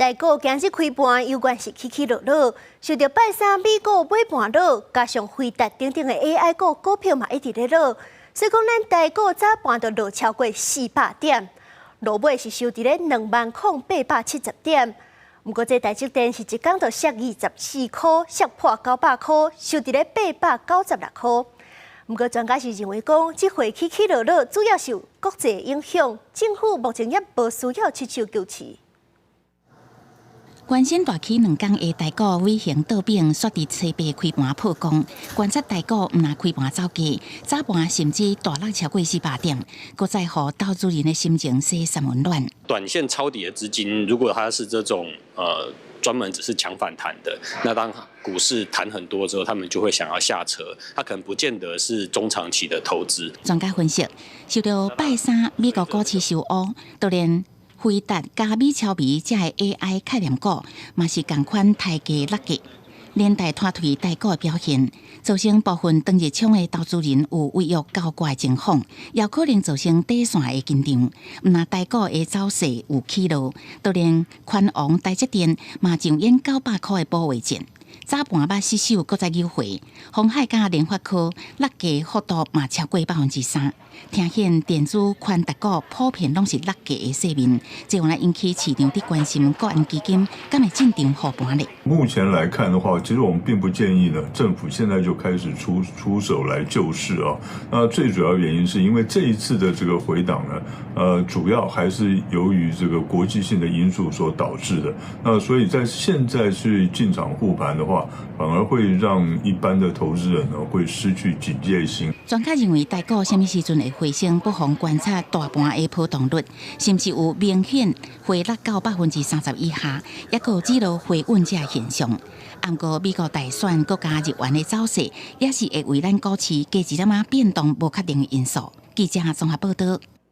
台股今日开盘有关是起起落落，受到拜三美股买盘落，加上辉达等等的 AI 股票嘛一直在落，所以讲咱台股早盘就落超过400点，落尾是收伫咧20870点。不过这台积电是一天就跌24块，跌破900块，收伫咧896块。不过专家是认为讲，这回起起落落主要受国际影响，政府目前也无需要出手救市。关心大起2天的台股尾行倒并，煞伫初八开盘破功。观察台股，毋若开盘走低，早盘甚至大落超过400点，搁再互投资人的心情洗三温暖。短线抄底的资金，如果它是这种专门只是抢反弹的，那当股市弹很多之后，他们就会想要下车，它可能不见得是中长期的投资。专家分析，受到拜三美国股市受压，就连辉达加美超微这的 AI 概念股，嘛是同款抬价落价，连带拖退台股的表现，造成部分当日冲的投资人有违约交割的情况，也可能造成底线的紧张。毋若台股的走势有起落，就连宽王台积电嘛上演900块的保卫战。早盘捌失手，搁再优惠。鸿海加联发科落价幅度嘛超过3%，听显电子宽达股普遍拢是落价的势面，这样来引起市场的关心。国安基金敢会进场护盘呢？目前来看的话，其实我们并不建议呢，政府现在就开始出手来救市啊。那最主要原因是因为这一次的这个回档呢，主要还是由于这个国际性的因素所导致的。那所以在现在去进场护盘的话，反而会让一般的投资人呢会失去警戒心。专家认为，台股什么时阵会回升，不妨观察大盘的波动率，是不是有明显回落到30%以下，也有记录回稳这现象。不过，美国大选国家日元的走势，也是会为咱股市加一点变动不确定的因素。记者综合报道。